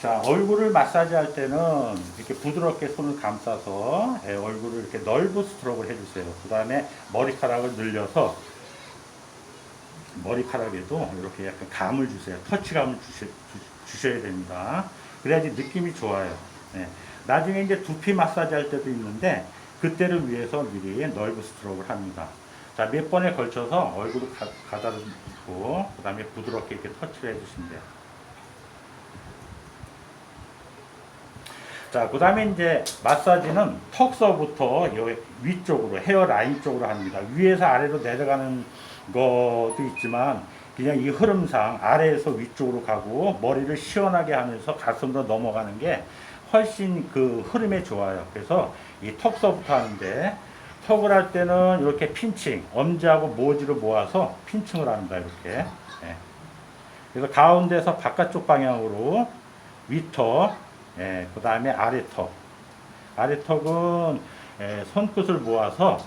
자, 얼굴을 마사지 할 때는 이렇게 부드럽게 손을 감싸서 얼굴을 이렇게 넓은 스트로크를 해주세요. 그 다음에 머리카락을 늘려서 머리카락에도 이렇게 약간 감을 주세요. 터치감을 주셔야 됩니다. 그래야지 느낌이 좋아요. 네. 나중에 이제 두피 마사지 할 때도 있는데 그때를 위해서 미리 넓은 스트로크를 합니다. 자, 몇 번에 걸쳐서 얼굴을 가다듬고 그 다음에 부드럽게 이렇게 터치를 해주시면 돼요. 자, 그 다음에 이제 마사지는 턱서부터 위쪽으로, 헤어라인 쪽으로 합니다. 위에서 아래로 내려가는 것도 있지만, 그냥 이 흐름상 아래에서 위쪽으로 가고, 머리를 시원하게 하면서 가슴으로 넘어가는 게 훨씬 그 흐름에 좋아요. 그래서 이 턱서부터 하는데, 턱을 할 때는 이렇게 핀칭, 엄지하고 모지를 모아서 핀칭을 합니다. 이렇게. 예. 그래서 가운데서 바깥쪽 방향으로 위턱, 그 다음에 아래턱. 아래턱은 손끝을 모아서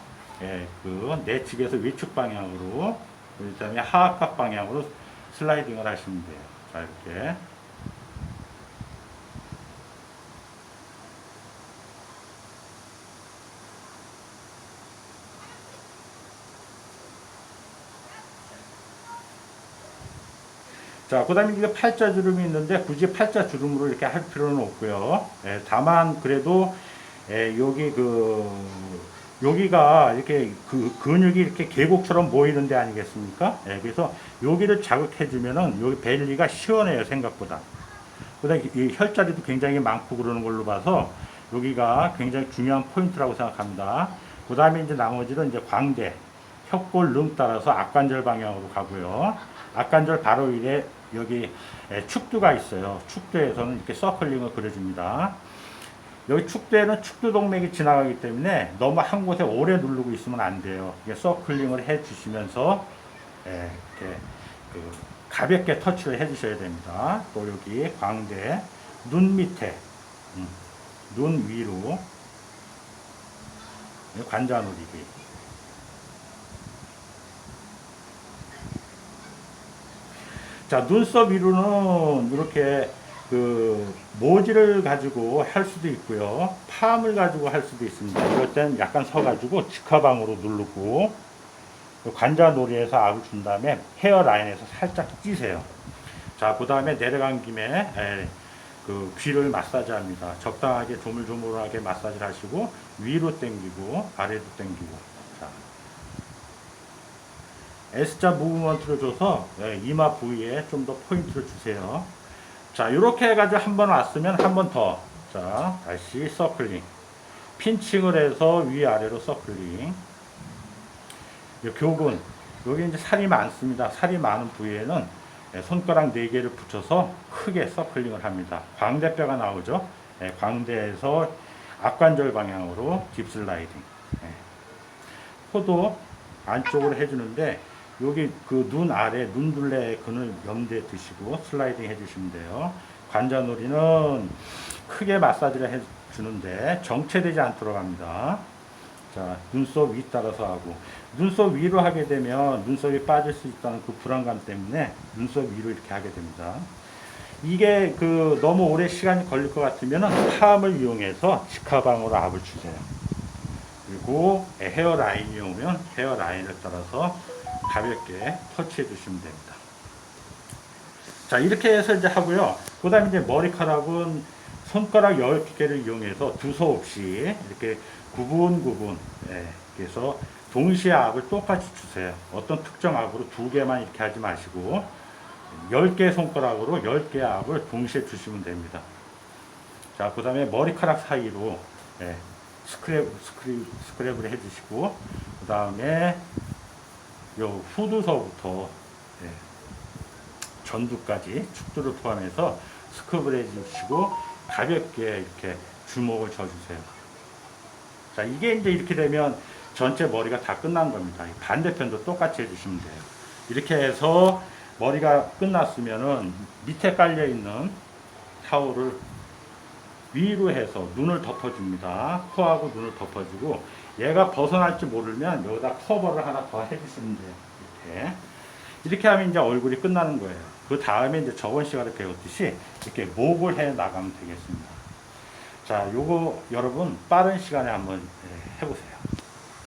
그 내측에서 위축 방향으로, 그 다음에 하악각 방향으로 슬라이딩을 하시면 돼요. 자, 이렇게. 자, 그 다음에 이게 팔자 주름이 있는데 굳이 팔자 주름으로 이렇게 할 필요는 없고요. 다만 그래도 여기가 이렇게 그 근육이 이렇게 계곡처럼 보이는 데 아니겠습니까? 그래서 여기를 자극해 주면은 여기 벨리가 시원해요, 생각보다. 그다음에 이 혈자리도 굉장히 많고 그러는 걸로 봐서 여기가 굉장히 중요한 포인트라고 생각합니다. 그다음에 이제 나머지는 이제 광대, 혀골 릉 따라서 악관절 방향으로 가고요. 악관절 바로 위에 여기 축두가 있어요. 축두에서는 이렇게 서클링을 그려줍니다. 여기 축두에는 축두 동맥이 지나가기 때문에 너무 한 곳에 오래 누르고 있으면 안 돼요. 서클링을 해 주시면서 이렇게 그 가볍게 터치를 해 주셔야 됩니다. 또 여기 광대, 눈 밑에, 눈 위로 관자 누리기. 자, 눈썹 위로는 이렇게 그 모지를 가지고 할 수도 있고요. 팜을 가지고 할 수도 있습니다. 이럴 땐 약간 서가지고 직화방으로 누르고 관자놀이에서 압을 준 다음에 헤어라인에서 살짝 찌세요. 자, 그 다음에 내려간 김에 그 귀를 마사지 합니다. 적당하게 조물조물하게 마사지를 하시고 위로 당기고 아래로 당기고. 자, S자 무브먼트를 줘서 이마 부위에 좀 더 포인트를 주세요. 자, 이렇게 해가지고 한 번 왔으면 한 번 더. 자, 다시 서클링. 핀칭을 해서 위아래로 서클링. 교근. 여기 이제 살이 많습니다. 살이 많은 부위에는 손가락 4개를 붙여서 크게 서클링을 합니다. 광대뼈가 나오죠. 광대에서 앞관절 방향으로 딥슬라이딩. 코도 안쪽으로 해주는데 여기 그 눈 아래 눈둘레 근을 염두에 두시고 슬라이딩 해주시면 돼요. 관자놀이는 크게 마사지를 해주는데 정체되지 않도록 합니다. 자, 눈썹 위 따라서 하고 눈썹 위로 하게 되면 눈썹이 빠질 수 있다는 그 불안감 때문에 눈썹 위로 이렇게 하게 됩니다. 이게 그 너무 오래 시간이 걸릴 것 같으면 팜을 이용해서 직화방으로 압을 주세요. 그리고 헤어라인이 오면 헤어라인을 따라서 가볍게 터치해 주시면 됩니다. 자, 이렇게 해서 이제 하고요. 그 다음에 이제 머리카락은 손가락 10개를 이용해서 두서 없이 이렇게 구분, 그래서 동시에 압을 똑같이 주세요. 어떤 특정 압으로 2개만 이렇게 하지 마시고 10개 손가락으로 10개 압을 동시에 주시면 됩니다. 자, 그 다음에 머리카락 사이로 스크랩을 해주시고, 그 다음에 요 후두서부터 전두까지 축두를 포함해서 스크랩을 해주시고 가볍게 이렇게 주먹을 져주세요. 자, 이게 이제 이렇게 되면 전체 머리가 다 끝난 겁니다. 반대편도 똑같이 해주시면 돼요. 이렇게 해서 머리가 끝났으면은 밑에 깔려 있는 타올을 위로 해서 눈을 덮어줍니다. 코하고 눈을 덮어주고 얘가 벗어날지 모르면 여기다 커버를 하나 더 해주시면 돼요. 이렇게 하면 이제 얼굴이 끝나는 거예요. 그 다음에 이제 저번 시간에 배웠듯이 이렇게 목을 해 나가면 되겠습니다. 자, 요거 여러분 빠른 시간에 한번 해보세요.